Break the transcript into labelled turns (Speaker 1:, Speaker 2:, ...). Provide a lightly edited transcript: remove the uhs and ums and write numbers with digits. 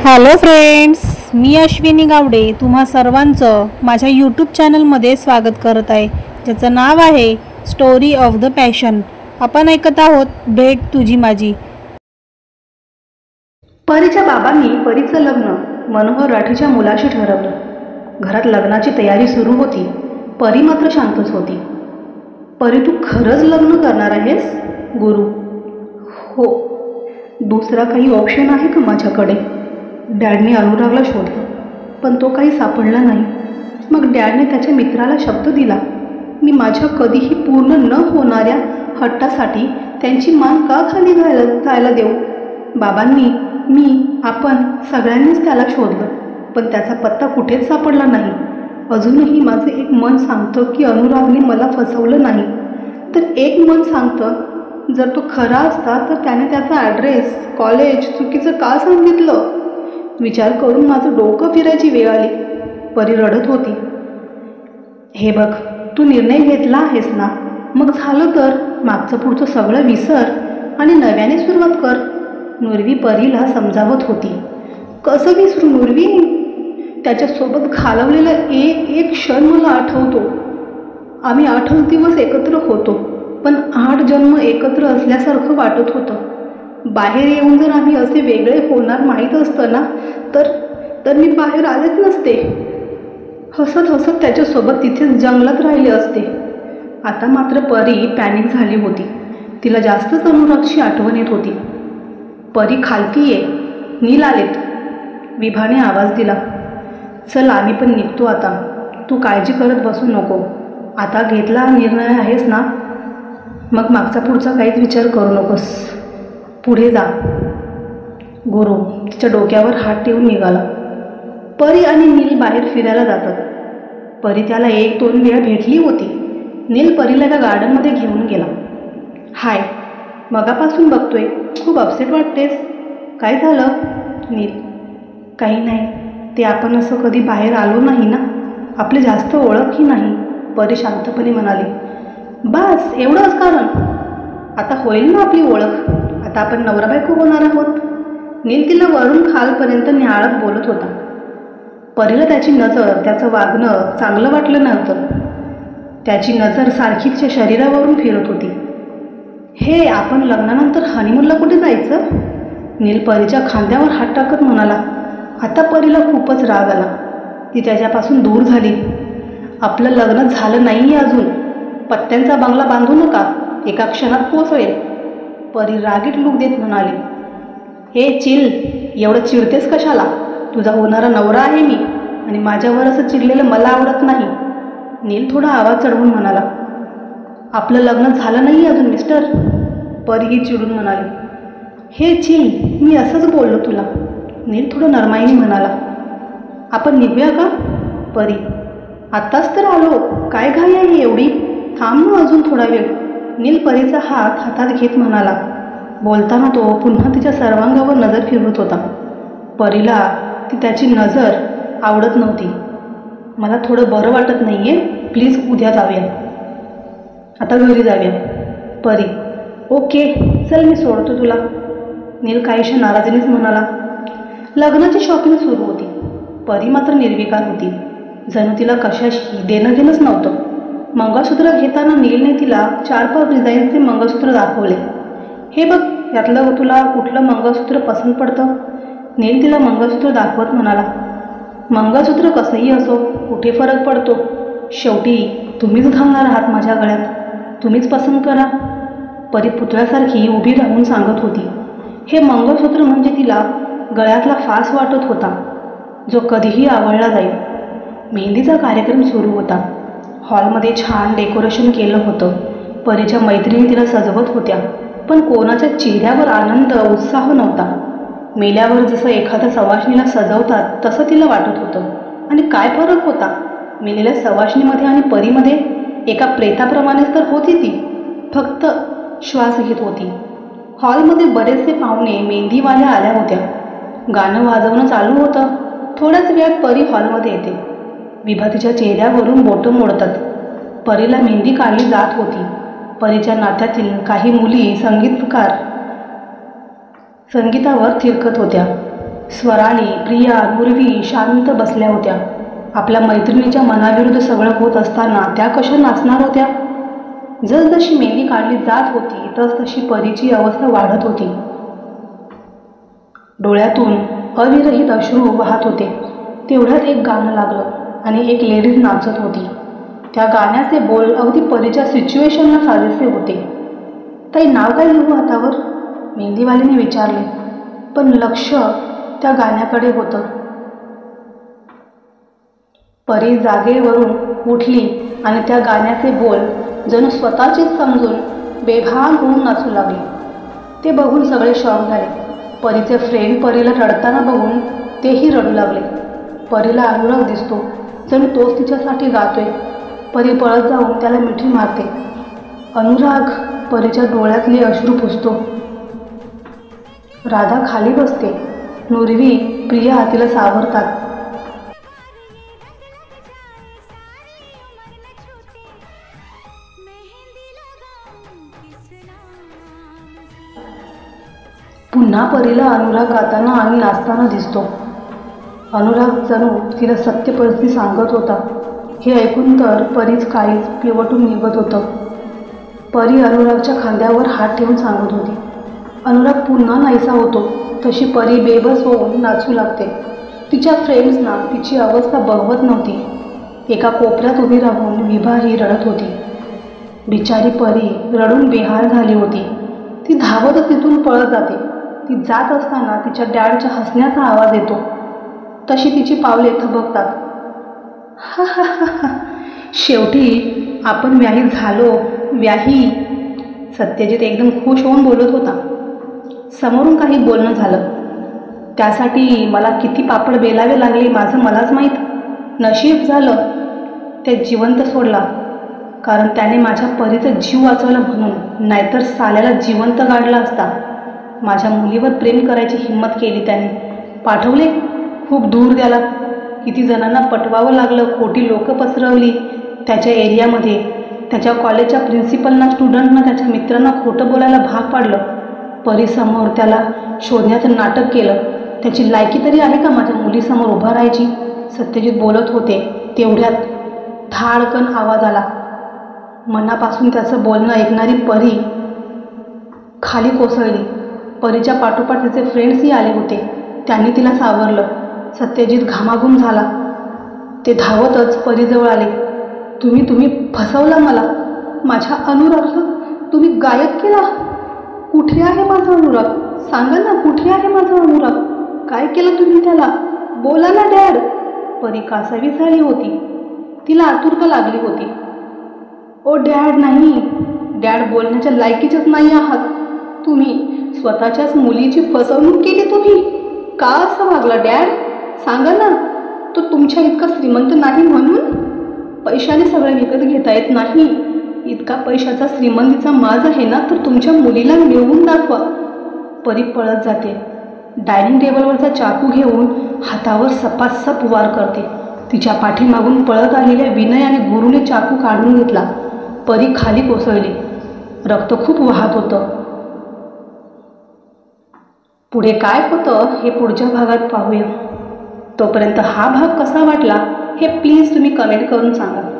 Speaker 1: Hello friends, मी अश्विनी गावडे तुम्हा सर्वांचं माझ्या यूट्यूब चॅनलमध्ये स्वागत करत आहे, ज्याचं नाव आहे स्टोरी ऑफ द पॅशन. आपण ऐकत आहोत भेट तुझी माझी.
Speaker 2: परीच्या बाबांनी परीचं लग्न मनोहर राठीच्या मुलाशी ठरवलं. घरात लग्नाची तयारी सुरू होती. परी मात्र शांतच होती. परी, तू खरंच लग्न करणार आहेस? गुरु: हो. दुसरा काही ऑप्शन आहे का माझ्याकडे? डॅडने अनुरागला शोधलं, पण तो काही सापडला नाही. मग डॅडने त्याच्या मित्राला शब्द दिला, मी माझ्या कधीही पूर्ण न होणाऱ्या हट्टासाठी त्यांची मान का खाली जायला देऊ? बाबांनी, आपण सगळ्यांनीच त्याला शोधलं, पण त्याचा पत्ता कुठेच सापडला नाही. अजूनही माझे एक मन सांगतं की अनुरागने मला फसवलं नाही, तर एक मन सांगतं जर तो खरा असता तर त्याने त्याचा ॲड्रेस, कॉलेज चुकीचं का सांगितलं? विचार करून माझं डोकं फिरायची वेळ आली. परी रडत होती. हे बघ, तू निर्णय घेतला आहेस ना, मग झालं तर मागचं पुढचं सगळं विसर आणि नव्याने सुरुवात कर. नुरवी परीला समजावत होती. कसं विसरू नुरवी? त्याच्यासोबत घालवलेला एक क्षण मला आठवतो. आम्ही 8च दिवस एकत्र होतो, पण 8 जन्म एकत्र असल्यासारखं वाटत होतं. बाहेर येऊन जर आम्ही असे वेगळे होणार माहीत असतं ना, तर मी बाहेर आलेच नसते. हसत हसत त्याच्यासोबत तिथेच जंगलात राहिले असते. आता मात्र परी पॅनिक झाली होती. तिला जास्तच अनुरागची आठवण येत होती. परी, खालती ये, नील आलेत. विभाने आवाज दिला. चल, आम्ही पण निघतो आता. तू काळजी करत बसू नको. आता घेतला निर्णय आहेस ना, मग मागचा पुढचा काहीच विचार करू नकोस. पुढे जा. गुरु तिच्या डोक्यावर हात ठेवून निघाला. परी आणि नील बाहेर फिरायला जातात. परी त्याला 1-2 वेळा भेटली होती. नील परीला एका गार्डनमध्ये घेऊन गेला. हाय, मगापासून बघतोय, खूप अपसेट वाटतेस. काय झालं? नील: काही नाही, ते आपण असं कधी बाहेर आलो नाही ना, आपली जास्त ओळखही नाही. परी शांतपणे म्हणाली. बस एवढंच कारण? आता होईल ना आपली ओळख. आता आपण नवरा बायको होणार आहोत. नील तिला वरून खालपर्यंत निहाळत बोलत होता. परीला त्याची नजर, त्याचं वागणं चांगलं वाटलं नव्हतं. त्याची नजर सारखी तिच्या शरीरावरून फिरत होती. हे, आपण लग्नानंतर हनीमूनला कुठे जायचं? नील परीच्या खांद्यावर हात टाकत म्हणाला. आता परीला खूपच राग आला. ती त्याच्यापासून दूर झाली. आपलं लग्न झालं नाही अजून. पत्त्यांचा बंगला बांधू नका, एका क्षणात पोचवेल. परी रागीट लूक देत म्हणाली. हे चिल, एवढं चिडतेस कशाला? तुझा होणारा नवरा आहे मी, आणि माझ्यावर असं चिडलेलं मला आवडत नाही. नील थोडा आवाज चढवून म्हणाला. आपलं लग्न झालं नाही अजून मिस्टर. परी ही चिडून म्हणाली. हे चिल, मी असंच बोललो तुला. नील थोडं नरमाईने म्हणाला. आपण निघूया का? परी: आत्ताच तर आलो, काय घाई आहे एवढी? थांब ना अजून थोडा वेळ. नील परीचा हात हातात घेत म्हणाला. बोलताना तो पुन्हा तिच्या सर्वांगावर नजर फिरवत होता. परीला ती त्याची नजर आवडत नव्हती. मला थोडं बरं वाटत नाहीये, प्लीज उद्या जाऊया. आता घरी जाऊया. परी: ओके, चल मी सोडतो तुला. नील काहीशा नाराजीनेच म्हणाला. लग्नाची शॉपिंग सुरू होती. परी मात्र निर्विकार होती. जणू तिला कशाशी देणं घेणंच नव्हतं. मंगळसूत्र घेताना नीलने तिला 4-5 डिझाईन्सचे मंगळसूत्र दाखवले. हे बघ, यातलं तुला कुठलं मंगळसूत्र पसंत पडतं? नील तिला मंगळसूत्र दाखवत म्हणाला. मंगळसूत्र कसंही असो, कुठे फरक पडतो? शेवटी तुम्हीच घालणार आहात माझ्या गळ्यात, तुम्हीच पसंत करा. परी पुतळ्यासारखी उभी राहून सांगत होती. हे मंगळसूत्र म्हणजे तिला गळ्यातला फास वाटत होता, जो कधीही आवडला जाईल. मेहंदीचा कार्यक्रम सुरू होता. हॉलमध्ये छान डेकोरेशन केलं होतं. परीच्या मैत्रिणी तिला सजवत होत्या, पण कोणाच्या चेहऱ्यावर आनंद, उत्साह नव्हता. मेल्यावर जसं एखाद्या सवाष्णीला सजवतात तसं तिला वाटत होतं. आणि काय फरक होता? मेलेल्या सवाष्णीमध्ये आणि परीमध्ये? एका प्रेताप्रमाणेच तर होती ती, फक्त श्वास घेत होती. हॉलमध्ये बरेचसे पाहुणे, मेहंदीवाल्या आल्या होत्या. गाणं वाजवणं चालू होतं. थोड्याच वेळात परी हॉलमध्ये येते. विभा तिच्या चेहऱ्यावरून बोटं मोडतात. परीला मेहंदी काढली जात होती. परीच्या नात्यातील काही मुली संगीतावर थिरकत होत्या. स्वराली, प्रिया, नुरवी शांत बसल्या होत्या. आपल्या मैत्रिणीच्या मनाविरुद्ध सगळं होत असताना त्या कशा नाचणार होत्या? जसजशी मेहंदी काढली जात होती तसतशी परीची अवस्था वाढत होती. डोळ्यातून अविरहित अश्रू वाहत होते. तेवढ्यात एक गाणं लागलं आणि एक लेडीज नाचत होती. त्या गाण्याचे बोल अगदी परीच्या सिच्युएशनला साजेसे होते. ताई, नाव काय लिहू हातावर? मेहंदीवालीने विचारले, पण लक्ष त्या गाण्याकडे होतं. परी जागेवरून उठली आणि त्या गाण्याचे बोल जणू स्वतःचेच समजून बेभान होऊन नाचू लागली. ते बघून सगळे शॉक झाले. परीचे फ्रेंड परीला रडताना बघून तेही रडू लागले. परीला अनुराग दिसतो, जणू तोच तिच्यासाठी गातोय. परी पळत जाऊन त्याला मिठी मारते. अनुराग परीच्या डोळ्यातले अश्रू पुसतो. राधा खाली बसते. नुरवी, प्रिया तिला सावरतात. पुन्हा परीला अनुराग गाताना आणि नाचताना दिसतो. अनुराग जणू तिला सत्य परिस्थिती सांगत होता. हे ऐकून तर परीच काळीच पिवटून निघत होतं. परी अनुरागच्या खांद्यावर हात ठेवून सांगत होती. अनुराग पुन्हा नाहीसा होतो तशी परी बेबस होऊन नाचू लागते. तिच्या फ्रेंड्सना तिची अवस्था बघवत नव्हती. एका कोपऱ्यात उभी राहून विभा ही रडत होती. बिचारी परी रडून बेहाल झाली होती. ती धावतच तिथून पळत जाते. ती जात असताना तिच्या डॅडच्या हसण्याचा आवाज येतो. तशी तिची पावले थबकतात. हा हा हा, शेवटी आपण व्याही झालो, व्याही. सत्यजित एकदम खुश होऊन बोलत होता. समोरून काही बोलणं झालं. त्यासाठी मला किती पापड बेलावे लागले माझं मलाच माहीत. नशीब झालं ते जिवंत सोडला, कारण त्याने माझ्या परीचा जीव वाचवला म्हणून. नाहीतर साल्याला जिवंत काढला असता. माझ्या मुलीवर प्रेम करायची हिंमत केली त्याने. पाठवले खूप दूर त्याला. किती जणांना पटवावं लागलं. खोटी लोकं पसरवली त्याच्या एरियामध्ये. त्याच्या कॉलेजच्या प्रिन्सिपलना, स्टुडंटना, त्याच्या मित्रांना खोटं बोलायला भाग पाडलं. परीसमोर त्याला शोधण्याचं नाटक केलं. त्याची लायकी तरी आहे का माझ्या मुलीसमोर उभा राहायची? सत्यजित बोलत होते. तेवढ्यात धाडकन आवाज आला. मनापासून त्याचं बोलणं ऐकणारी परी खाली कोसळली. परीच्या पाठोपाठ त्याचे फ्रेंड्सही आले होते. त्यांनी तिला सावरलं. सत्यजित घामाघूम झाला. ते धावतच परीजवळ आले. तुम्ही फसवला मला. माझ्या अनुरागला तुम्ही गायब केला. कुठे आहे माझा अनुराग? सांगा ना, कुठे आहे माझा अनुराग? काय केलं तुम्ही त्याला? बोला ना डॅड. परी कासावी झाली होती. तिला आतुरता लागली होती. ओ डॅड, नाही. डॅड बोलण्याच्या लायकीचेच नाही आहात तुम्ही. स्वतःच्याच मुलीची फसवणूक केली तुम्ही. का असं वागला डॅड? सांगा ना. तो तुमच्या इतका श्रीमंत नाही म्हणून? पैशाने सगळं विकत घेता येत नाही. इतका पैशाचा श्रीमंतीचा माज आहे ना, तर तुमच्या मुलीला मिळवून दाखवा. परी पळत जाते. डायनिंग टेबलवरचा चाकू घेऊन हातावर सपासप वार करते. तिच्या पाठीमागून पळत आलेल्या विनय आणि गुरुने चाकू काढून घेतला. परी खाली कोसळली. रक्त खूप वाहत होतं. पुढे काय होतं हे पुढच्या भागात पाहूया. तोपर्यंत हा भाग कसा वाटला हे प्लीज तुम्ही कमेंट करून सांगा.